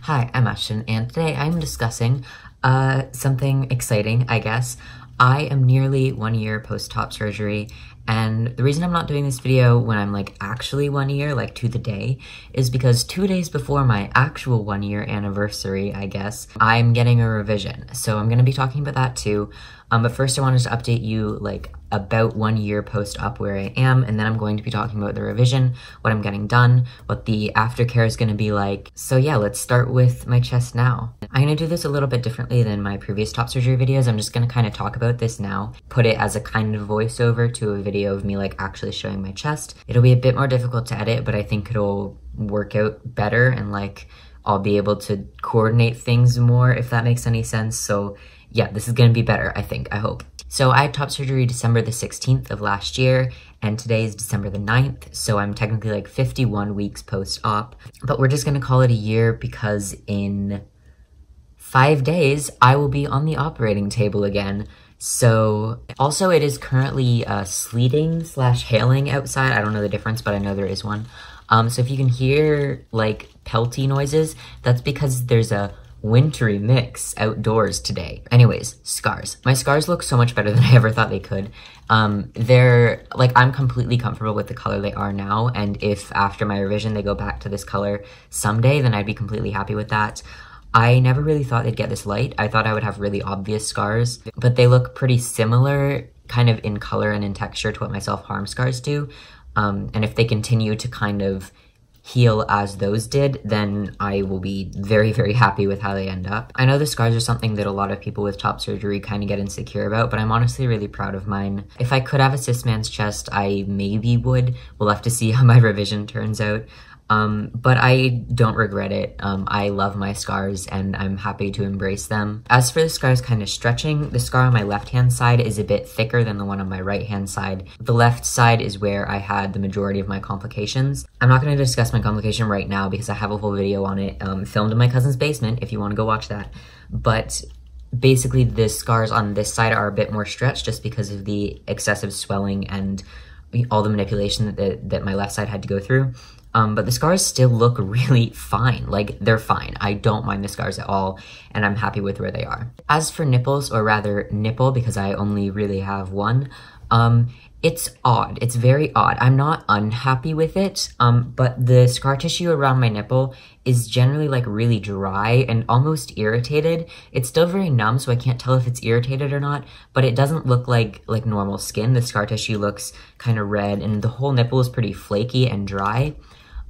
Hi, I'm Ashton, and today I'm discussing something exciting, I guess. I am nearly 1 year post-top surgery, and the reason I'm not doing this video when I'm like actually 1 year, like to the day, is because 2 days before my actual 1 year anniversary, I guess, I'm getting a revision. So I'm gonna be talking about that too. But first I wanted to update you like about 1 year post-op where I am, and then I'm going to be talking about the revision, what I'm getting done, what the aftercare is gonna be like. So yeah, let's start with my chest now. I'm gonna do this a little bit differently than my previous top surgery videos. I'm just gonna kind of talk about this now, put it as a kind of voiceover to a video of me like actually showing my chest. It'll be a bit more difficult to edit, but I think it'll work out better and like I'll be able to coordinate things more, if that makes any sense. So yeah, this is gonna be better, I think, I hope. So I had top surgery December the 16th of last year, and today is December the 9th, so I'm technically like 51 weeks post-op. But we're just gonna call it a year because in 5 days, I will be on the operating table again. So, also it is currently sleeting / hailing outside. I don't know the difference, but I know there is one. So if you can hear like pelty noises, that's because there's a wintry mix outdoors today. Anyways, scars. My scars look so much better than I ever thought they could. They're like, I'm completely comfortable with the color they are now, and if after my revision they go back to this color someday, then I'd be completely happy with that. I never really thought they'd get this light. I thought I would have really obvious scars, but they look pretty similar kind of in color and in texture to what my self-harm scars do. And if they continue to kind of heal as those did, then I will be very, very happy with how they end up. I know the scars are something that a lot of people with top surgery kind of get insecure about, but I'm honestly really proud of mine. If I could have a cis man's chest, I maybe would. We'll have to see how my revision turns out. But I don't regret it. I love my scars and I'm happy to embrace them. As for the scars kind of stretching, the scar on my left-hand side is a bit thicker than the one on my right-hand side. The left side is where I had the majority of my complications. I'm not going to discuss my complication right now because I have a whole video on it, filmed in my cousin's basement if you want to go watch that. But basically the scars on this side are a bit more stretched just because of the excessive swelling and all the manipulation that my left side had to go through. But the scars still look really fine. Like, they're fine. I don't mind the scars at all, and I'm happy with where they are. As for nipples, or rather nipple, because I only really have one, it's odd. It's very odd. I'm not unhappy with it, but the scar tissue around my nipple is generally like really dry and almost irritated. It's still very numb, so I can't tell if it's irritated or not, but it doesn't look like normal skin. The scar tissue looks kind of red, and the whole nipple is pretty flaky and dry.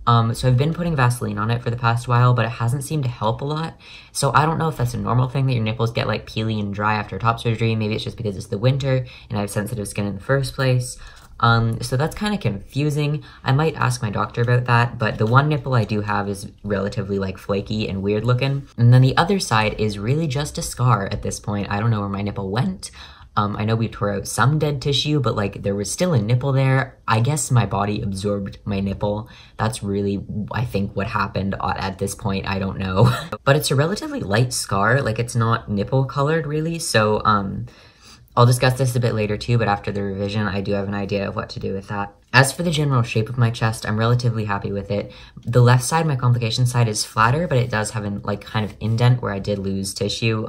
So I've been putting Vaseline on it for the past while, but it hasn't seemed to help a lot. So I don't know if that's a normal thing that your nipples get like peely and dry after top surgery. Maybe it's just because it's the winter and I have sensitive skin in the first place. So that's kind of confusing. I might ask my doctor about that, but the one nipple I do have is relatively like flaky and weird looking. And then the other side is really just a scar at this point. I don't know where my nipple went. I know we tore out some dead tissue, but like there was still a nipple there. I guess my body absorbed my nipple. That's really, I think, what happened at this point. I don't know. But it's a relatively light scar. Like, it's not nipple colored really. So I'll discuss this a bit later too, but after the revision, I do have an idea of what to do with that. As for the general shape of my chest, I'm relatively happy with it. The left side, my complication side, is flatter, but it does have an like kind of indent where I did lose tissue,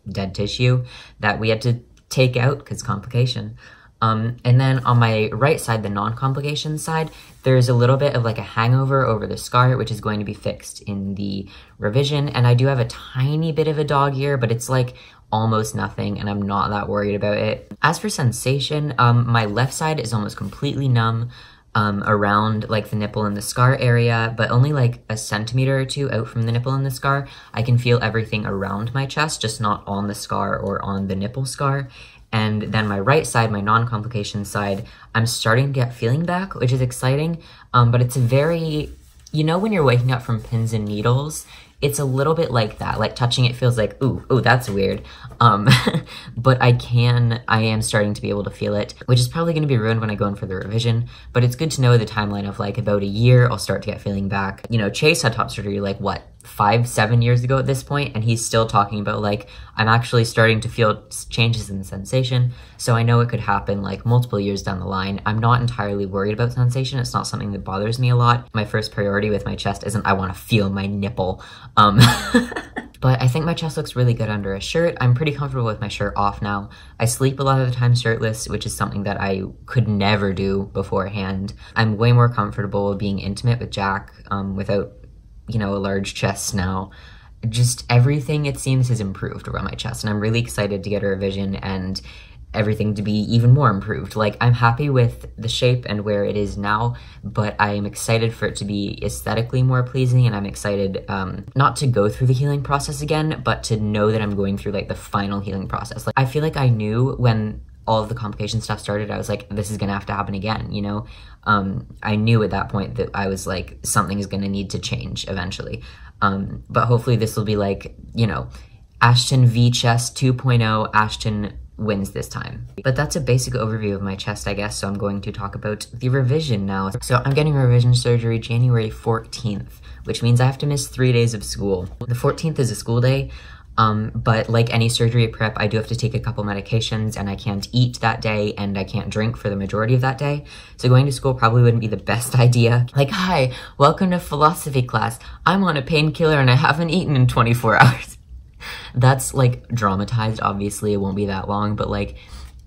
dead tissue, that we had to take out because complication. And then on my right side, the non-complication side, there's a little bit of like a hangover over the scar, which is going to be fixed in the revision. And I do have a tiny bit of a dog ear, but it's like almost nothing, and I'm not that worried about it. As for sensation, my left side is almost completely numb around like the nipple and the scar area, but only like a centimeter or two out from the nipple and the scar. I can feel everything around my chest, just not on the scar or on the nipple scar. And then my right side, my non-complication side, I'm starting to get feeling back, which is exciting, but it's a very, you know when you're waking up from pins and needles? It's a little bit like that. Like touching it feels like, ooh, that's weird. But I am starting to be able to feel it, which is probably gonna be ruined when I go in for the revision, but it's good to know the timeline of like about a year, I'll start to get feeling back. You know, Chase had top surgery like, what, 5-7 years ago at this point, and he's still talking about like, I'm actually starting to feel changes in the sensation, so I know it could happen like multiple years down the line. I'm not entirely worried about sensation. It's not something that bothers me a lot. My first priority with my chest isn't I want to feel my nipple. But I think my chest looks really good under a shirt. I'm pretty comfortable with my shirt off now. I sleep a lot of the time shirtless, which is something that I could never do beforehand. I'm way more comfortable being intimate with Jack without, you know, a large chest now. Just everything, it seems, has improved around my chest, and I'm really excited to get a revision and everything to be even more improved. Like, I'm happy with the shape and where it is now, but I am excited for it to be aesthetically more pleasing, and I'm excited not to go through the healing process again, but to know that I'm going through like the final healing process. Like, I feel like I knew when all of the complication stuff started, I was like, this is gonna have to happen again, you know? I knew at that point that I was like, something is gonna need to change eventually. But hopefully this will be like, you know, Ashton V Chest 2.0, Ashton wins this time. But that's a basic overview of my chest, I guess, so I'm going to talk about the revision now. So I'm getting revision surgery January 14th, which means I have to miss 3 days of school. The 14th is a school day, but like any surgery prep, I do have to take a couple medications, and I can't eat that day, and I can't drink for the majority of that day. So going to school probably wouldn't be the best idea. Like, hi, welcome to philosophy class. I'm on a painkiller and I haven't eaten in 24 hours. That's like dramatized, obviously it won't be that long, but like,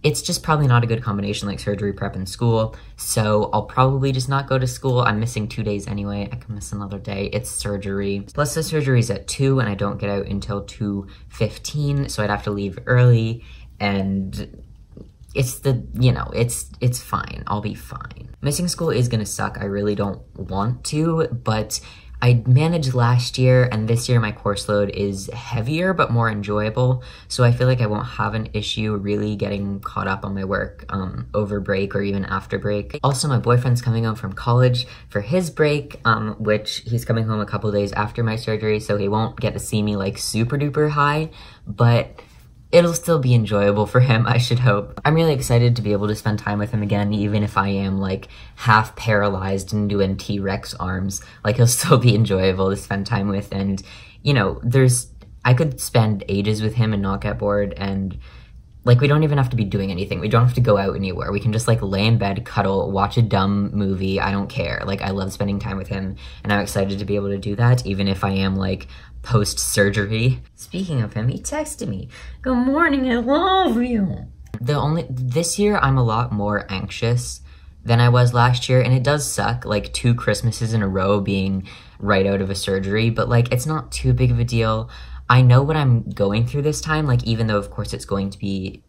it's just probably not a good combination, like surgery prep and school. So I'll probably just not go to school. I'm missing 2 days anyway. I can miss another day. It's surgery. Plus the surgery's at 2 and I don't get out until 2:15, so I'd have to leave early, and it's the, you know, it's fine. I'll be fine. Missing school is gonna suck. I really don't want to, but I managed last year, and this year my course load is heavier but more enjoyable, so I feel like I won't have an issue really getting caught up on my work over break or even after break. Also, my boyfriend's coming home from college for his break, which he's coming home a couple days after my surgery, so he won't get to see me like super duper high, but it'll still be enjoyable for him, I should hope. I'm really excited to be able to spend time with him again, even if I am like half paralyzed and doing T-Rex arms. Like, he'll still be enjoyable to spend time with, and you know, I could spend ages with him and not get bored, and like, we don't even have to be doing anything. We don't have to go out anywhere. We can just like lay in bed, cuddle, watch a dumb movie. I don't care. Like, I love spending time with him, and I'm excited to be able to do that, even if I am like post-surgery. Speaking of him, he texted me, "Good morning, I love you." This year I'm a lot more anxious than I was last year, and it does suck, like 2 Christmases in a row being right out of a surgery, but like, it's not too big of a deal. I know what I'm going through this time, like, even though of course it's going to be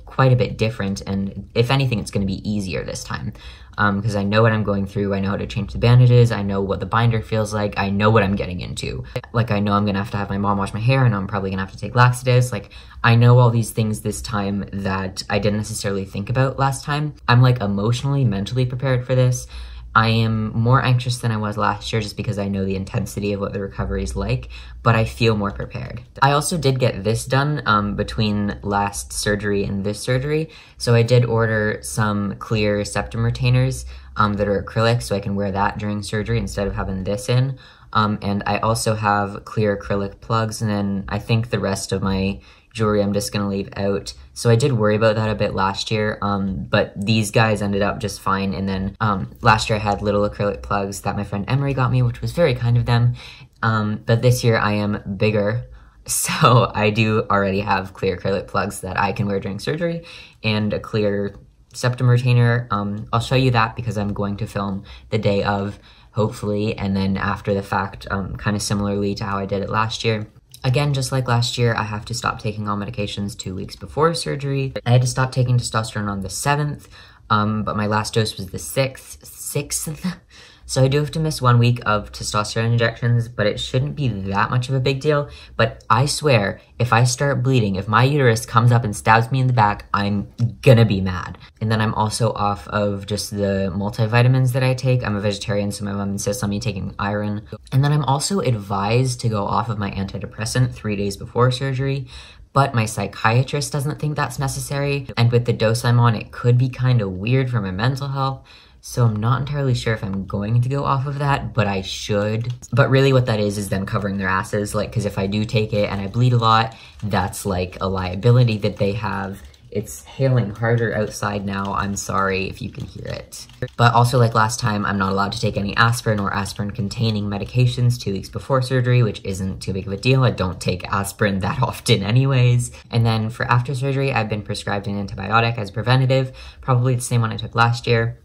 quite a bit different, and if anything, it's going to be easier this time, because I know what I'm going through. I know how to change the bandages. I know what the binder feels like. I know what I'm getting into. Like, I know I'm going to have my mom wash my hair, and I'm probably going to have to take laxatives. Like, I know all these things this time that I didn't necessarily think about last time. I'm like emotionally, mentally prepared for this. I am more anxious than I was last year just because I know the intensity of what the recovery is like, but I feel more prepared. I also did get this done between last surgery and this surgery, so I did order some clear septum retainers that are acrylic, so I can wear that during surgery instead of having this in. And I also have clear acrylic plugs, and then I think the rest of my jewelry I'm just gonna leave out. So I did worry about that a bit last year, but these guys ended up just fine. And then last year I had little acrylic plugs that my friend Emery got me, which was very kind of them. But this year I am bigger, so I do already have clear acrylic plugs that I can wear during surgery, and a clear septum retainer. I'll show you that because I'm going to film the day of, hopefully, and then after the fact, kind of similarly to how I did it last year. Again, just like last year, I have to stop taking all medications 2 weeks before surgery. I had to stop taking testosterone on the 7th, but my last dose was the 6th. So I do have to miss 1 week of testosterone injections, but it shouldn't be that much of a big deal. But I swear, if I start bleeding, if my uterus comes up and stabs me in the back, I'm gonna be mad. And then I'm also off of just the multivitamins that I take. I'm a vegetarian, so my mom insists on me taking iron. And then I'm also advised to go off of my antidepressant 3 days before surgery, but my psychiatrist doesn't think that's necessary. And with the dose I'm on, it could be kind of weird for my mental health. So I'm not entirely sure if I'm going to go off of that, but I should. But really what that is them covering their asses, like, because if I do take it and I bleed a lot, that's like a liability that they have. It's hailing harder outside now. I'm sorry if you can hear it. But also, like last time, I'm not allowed to take any aspirin or aspirin-containing medications 2 weeks before surgery, which isn't too big of a deal. I don't take aspirin that often anyways. And then for after surgery, I've been prescribed an antibiotic as preventative, probably the same one I took last year.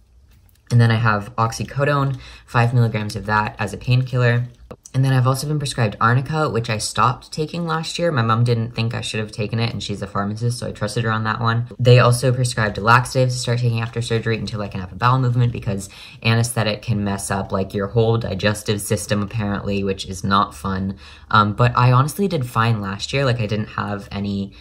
And then I have oxycodone, 5 milligrams of that as a painkiller. And then I've also been prescribed arnica, which I stopped taking last year. My mom didn't think I should have taken it, and she's a pharmacist, so I trusted her on that one. They also prescribed laxatives to start taking after surgery until I can have a bowel movement, because anesthetic can mess up like your whole digestive system apparently, which is not fun. But I honestly did fine last year. Like, I didn't have any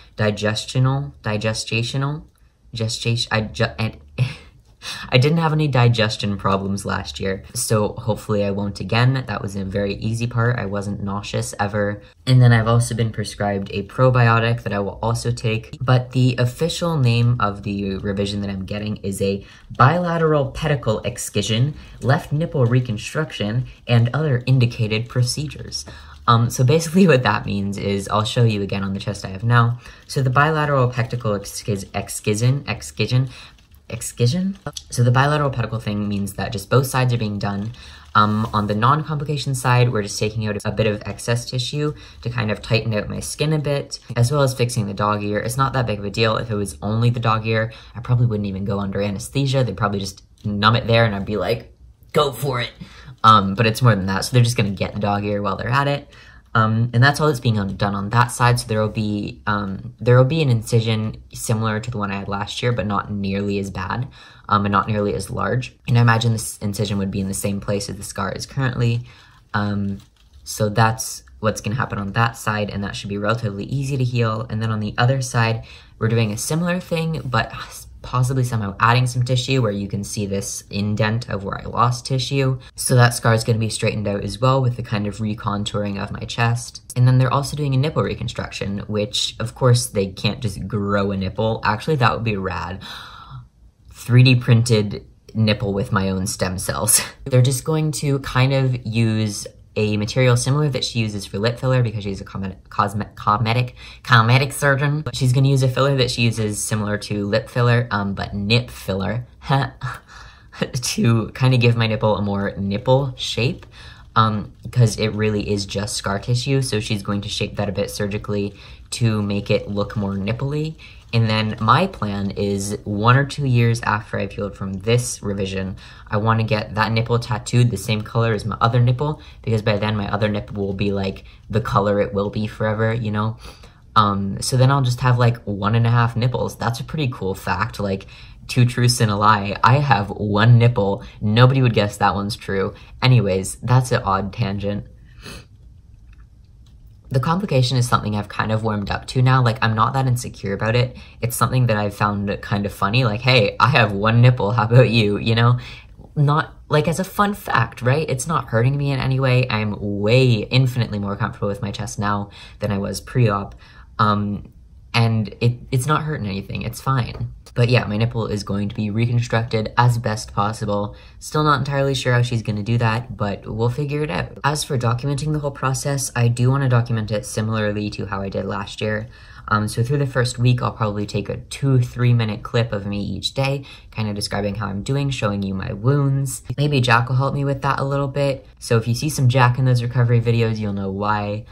I didn't have any digestion problems last year, so hopefully I won't again. That was a very easy part. I wasn't nauseous ever. And then I've also been prescribed a probiotic that I will also take, but the official name of the revision that I'm getting is a bilateral pedicle excision, left nipple reconstruction, and other indicated procedures. So basically what that means is, I'll show you again on the chest I have now. So the bilateral pedicle excision. So the bilateral pedicle thing means that just both sides are being done. On the non-complication side, we're just taking out a bit of excess tissue to kind of tighten out my skin a bit, as well as fixing the dog ear. It's not that big of a deal. If it was only the dog ear, I probably wouldn't even go under anesthesia. They'd probably just numb it there and I'd be like, go for it. But it's more than that. So they're just gonna get the dog ear while they're at it. And that's all that's being done on that side. So there will be an incision similar to the one I had last year, but not nearly as bad, and not nearly as large. And I imagine this incision would be in the same place as the scar is currently. So that's what's gonna happen on that side, and that should be relatively easy to heal. And then on the other side, we're doing a similar thing, but possibly somehow adding some tissue where you can see this indent of where I lost tissue. So that scar is going to be straightened out as well with the kind of recontouring of my chest. And then they're also doing a nipple reconstruction, which of course they can't just grow a nipple. Actually, that would be rad. 3D printed nipple with my own stem cells. They're just going to kind of use a material similar that she uses for lip filler, because she's a cosmetic surgeon. But she's gonna use a filler that she uses similar to lip filler, but nip filler, to kind of give my nipple a more nipple shape, because it really is just scar tissue. So she's going to shape that a bit surgically to make it look more nipply. And then my plan is 1 or 2 years after I've healed from this revision, I want to get that nipple tattooed the same color as my other nipple, because by then my other nipple will be like the color it will be forever, you know? So then I'll just have like 1.5 nipples. That's a pretty cool fact, like 2 truths and a lie. I have 1 nipple. Nobody would guess that one's true. Anyways, that's an odd tangent. The complication is something I've kind of warmed up to now. Like, I'm not that insecure about it. It's something that I've found kind of funny. Like, hey, I have 1 nipple, how about you? You know, not like as a fun fact, right? It's not hurting me in any way. I'm way infinitely more comfortable with my chest now than I was pre-op. And it's not hurting anything, it's fine. But yeah, my nipple is going to be reconstructed as best possible. Still not entirely sure how she's gonna do that, but we'll figure it out. As for documenting the whole process, I do wanna document it similarly to how I did last year. So through the first week, I'll probably take a 2-3 minute clip of me each day, kind of describing how I'm doing, showing you my wounds. Maybe Jack will help me with that a little bit. So if you see some Jack in those recovery videos, you'll know why.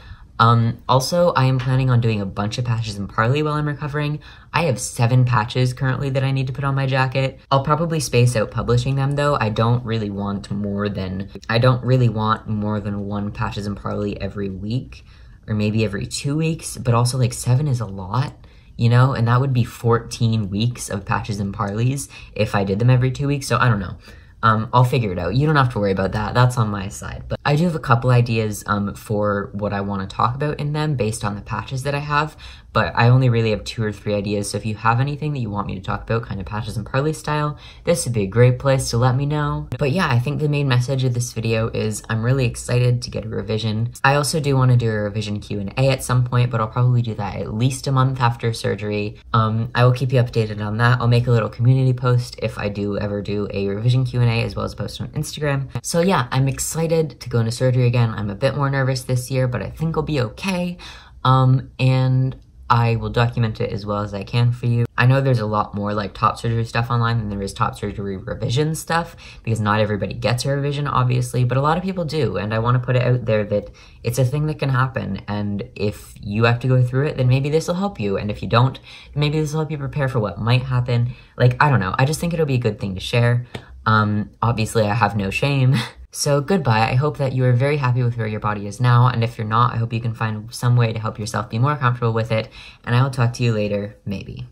Also, I am planning on doing a bunch of patches and parley while I'm recovering. I have 7 patches currently that I need to put on my jacket. I'll probably space out publishing them though. I don't really want more than 1 patches and parley every week, or maybe every 2 weeks, but also like 7 is a lot, you know, and that would be 14 weeks of patches and parleys if I did them every 2 weeks, so I don't know. I'll figure it out. You don't have to worry about that. That's on my side. But I do have a couple ideas for what I want to talk about in them based on the patches that I have, but I only really have 2 or 3 ideas. So if you have anything that you want me to talk about, kind of patches and parley style, this would be a great place to let me know. But yeah, I think the main message of this video is I'm really excited to get a revision. I also do want to do a revision Q&A at some point, but I'll probably do that at least a month after surgery. I will keep you updated on that. I'll make a little community post if I do ever do a revision Q&A Q&A as well as post on Instagram. So yeah, I'm excited to go into surgery again. I'm a bit more nervous this year, but I think I'll be okay. And I will document it as well as I can for you. I know there's a lot more like top surgery stuff online than there is top surgery revision stuff, because not everybody gets a revision, obviously, but a lot of people do, and I want to put it out there that it's a thing that can happen, and if you have to go through it, then maybe this will help you, and if you don't, maybe this will help you prepare for what might happen. Like, I don't know, I just think it'll be a good thing to share. Obviously, I have no shame. So goodbye, I hope that you are very happy with where your body is now, and if you're not, I hope you can find some way to help yourself be more comfortable with it, and I will talk to you later, maybe.